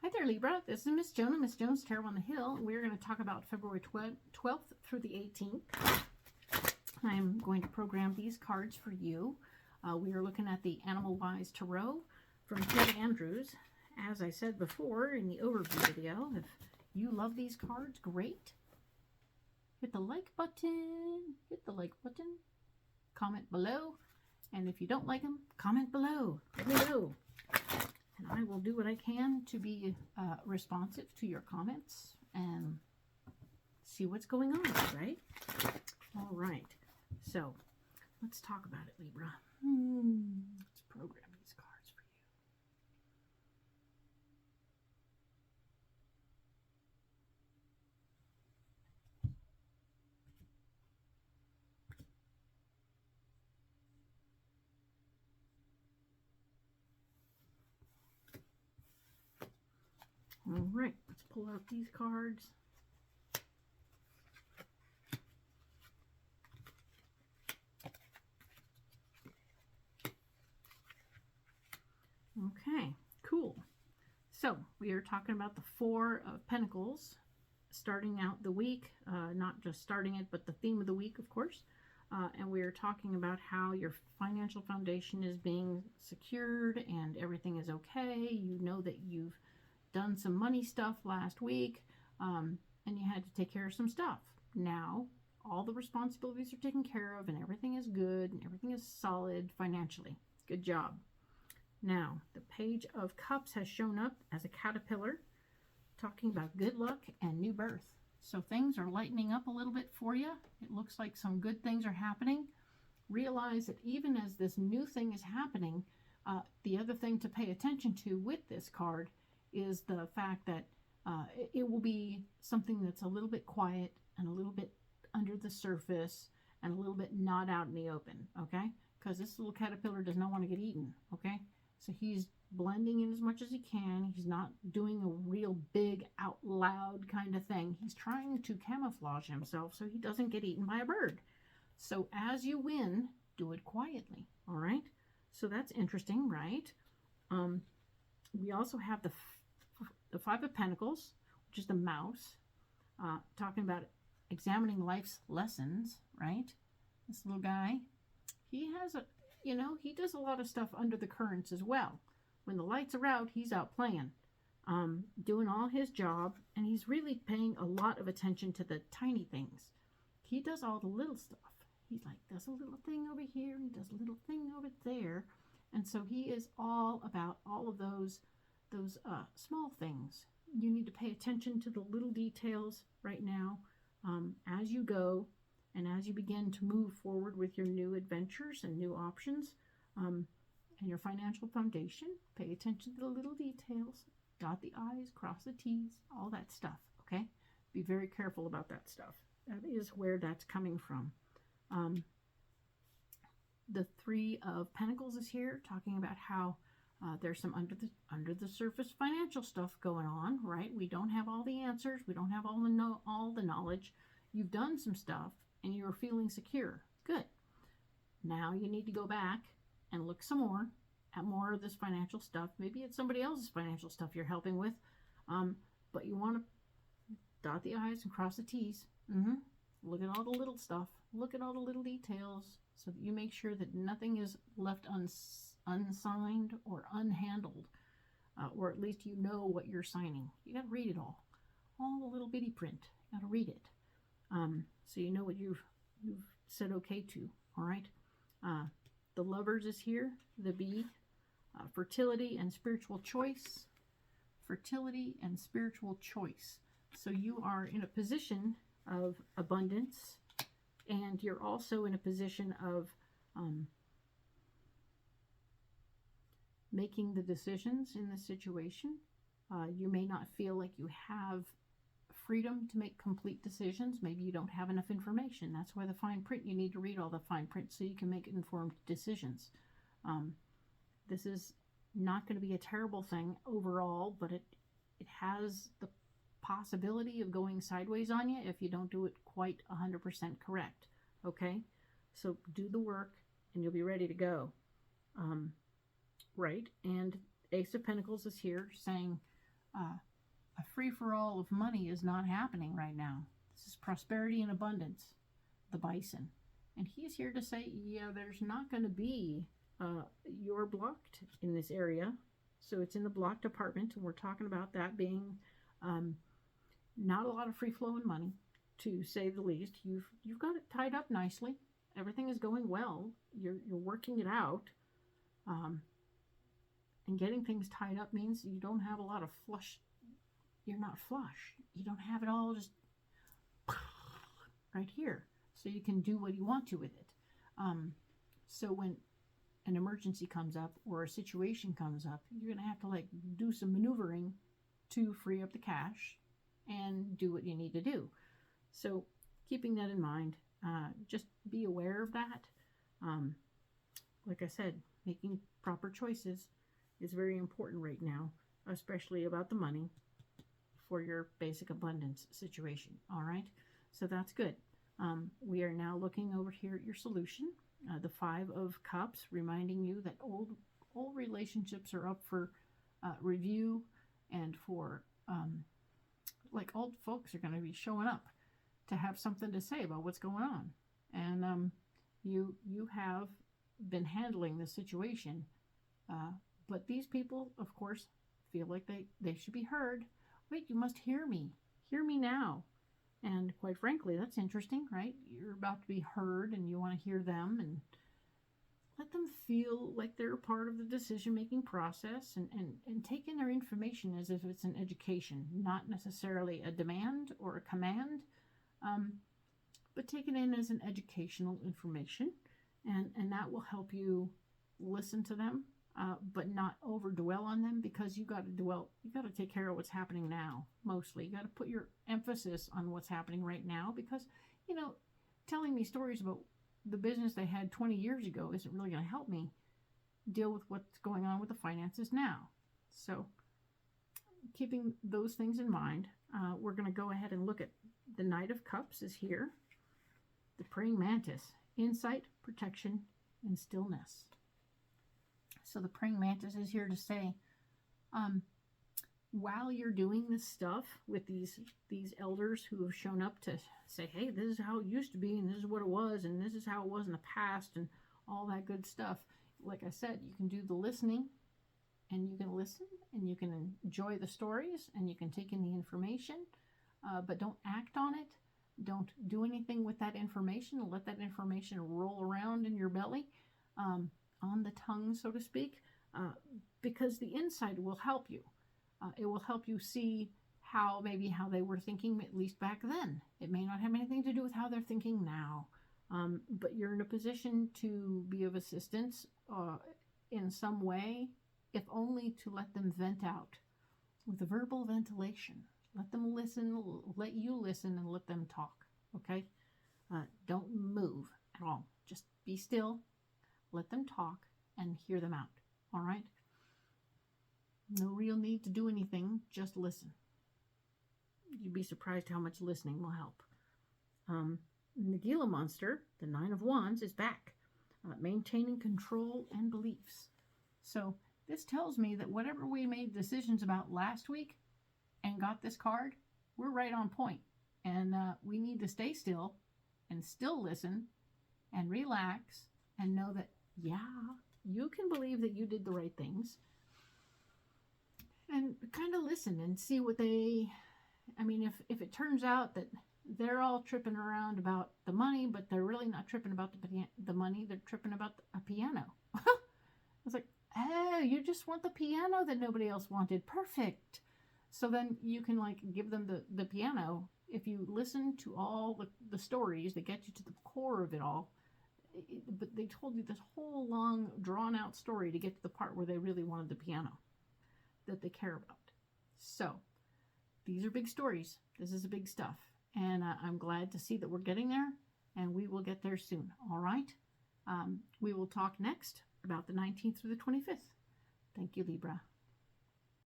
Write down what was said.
Hi there, Libra. This is Miss Joan, Miss Joan's Tarot on the Hill. We're going to talk about February 12th through the 18th. I'm going to program these cards for you. We are looking at the Animal Wise Tarot from Ted Andrews. As I said before in the overview video, if you love these cards, great. Hit the like button. Hit the like button. Comment below. And if you don't like them, comment below. Let me know. And I will do what I can to be responsive to your comments and see what's going on, right? All right. So, let's talk about it, Libra. Let's program these cards for you. All right. Let's pull out these cards. Okay, cool. So we are talking about the Four of Pentacles, starting out the week, not just starting it, but the theme of the week, of course. And we are talking about how your financial foundation is being secured and everything is okay. You know that you've done some money stuff last week, and you had to take care of some stuff. Now, all the responsibilities are taken care of and everything is good and everything is solid financially. Good job. Now, the Page of Cups has shown up as a caterpillar, talking about good luck and new birth. So things are lightening up a little bit for you. It looks like some good things are happening. Realize that even as this new thing is happening, the other thing to pay attention to with this card is the fact that it will be something that's a little bit quiet and a little bit under the surface and a little bit not out in the open, okay? Because this little caterpillar does not want to get eaten, okay? So he's blending in as much as he can. He's not doing a real big out loud kind of thing. He's trying to camouflage himself so he doesn't get eaten by a bird. So as you win, do it quietly, all right? So that's interesting, right? We also have the Five of Pentacles, which is the mouse, talking about examining life's lessons, right? This little guy, he has a, you know, he does a lot of stuff under the currents as well. When the lights are out, he's out playing, doing all his job, and he's really paying a lot of attention to the tiny things. He does all the little stuff. He's like, does a little thing over here, and does a little thing over there. And so he is all about all of those small things. You need to pay attention to the little details right now as you go. And as you begin to move forward with your new adventures and new options and your financial foundation, pay attention to the little details. Dot the I's, cross the T's, all that stuff, okay? Be very careful about that stuff. That is where that's coming from. The Three of Pentacles is here, talking about how there's some under the surface financial stuff going on, right? We don't have all the answers. We don't have all the knowledge. You've done some stuff, and you're feeling secure. Good. Now you need to go back and look some more at more of this financial stuff. Maybe it's somebody else's financial stuff you're helping with, but you want to dot the I's and cross the T's. Look at all the little stuff. Look at all the little details so that you make sure that nothing is left unsigned or unhandled, or at least you know what you're signing. You got to read it all the little bitty print. You got to read it. So you know what you've said okay to, all right? The Lovers is here, the Bee, fertility and spiritual choice. Fertility and spiritual choice. So you are in a position of abundance, and you're also in a position of making the decisions in the situation. You may not feel like you have freedom to make complete decisions. Maybe you don't have enough information. That's why the fine print, you need to read all the fine print so you can make informed decisions. This is not going to be a terrible thing overall, but it has the possibility of going sideways on you if you don't do it quite 100% correct. Okay? So do the work and you'll be ready to go. Right? And Ace of Pentacles is here saying A free-for-all of money is not happening right now. This is prosperity and abundance, the bison. And he's here to say, yeah, there's not going to be, you're blocked in this area. So it's in the blocked department, and we're talking about that being not a lot of free-flowing money, to say the least. You've got it tied up nicely. Everything is going well. You're working it out. And getting things tied up means you don't have a lot of flush. You're not flush. You don't have it all just right here. So you can do what you want to with it. So when an emergency comes up or a situation comes up, you're going to have to like do some maneuvering to free up the cash and do what you need to do. So keeping that in mind, just be aware of that. Like I said, making proper choices is very important right now, especially about the money for your basic abundance situation. All right, so that's good. We are now looking over here at your solution, the 5 of Cups, reminding you that old relationships are up for review, and for like old folks are going to be showing up to have something to say about what's going on. And you have been handling the situation, but these people, of course, feel like they should be heard. Wait, you must hear me. Hear me now. And quite frankly, that's interesting, right? You're about to be heard and you want to hear them and let them feel like they're a part of the decision-making process, and take in their information as if it's an education, not necessarily a demand or a command, but take it in as an educational information, and that will help you listen to them, but not overdwell on them, because you got to take care of what's happening now. Mostly, you got to put your emphasis on what's happening right now, because telling me stories about the business they had 20 years ago isn't really going to help me deal with what's going on with the finances now. So keeping those things in mind, we're going to go ahead and look at the Knight of Cups is here. The Praying Mantis, insight, protection, and stillness. So the Praying Mantis is here to say, while you're doing this stuff with these elders who have shown up to say, hey, this is how it used to be, and this is what it was, and this is how it was in the past, and all that good stuff. Like I said, you can do the listening, and you can listen, and you can enjoy the stories, and you can take in the information, but don't act on it. Don't do anything with that information. Let that information roll around in your belly, on the tongue, so to speak, because the insight will help you. It will help you see how they were thinking, at least back then. It may not have anything to do with how they're thinking now, but you're in a position to be of assistance in some way, if only to let them vent out with a verbal ventilation. Let them listen, let you listen, and let them talk, okay? Don't move at all. Just be still, let them talk, and hear them out, all right? No real need to do anything, just listen. You'd be surprised how much listening will help. The Gila monster, the 9 of Wands, is back, maintaining control and beliefs. So this tells me that whatever we made decisions about last week and got this card, we're right on point. And we need to stay still and still listen and relax and know that, yeah, you can believe that you did the right things. And kind of listen and see what if it turns out that they're all tripping around about the money, but they're really not tripping about the money, they're tripping about a piano. It's like, oh, you just want the piano that nobody else wanted. Perfect. So then you can give them the piano. If you listen to all the stories that get you to the core of it all, but they told you this whole long drawn out story to get to the part where they really wanted the piano that they care about. So these are big stories. This is big stuff. And I'm glad to see that we're getting there, and we will get there soon. All right. We will talk next about the 19th through the 25th. Thank you, Libra.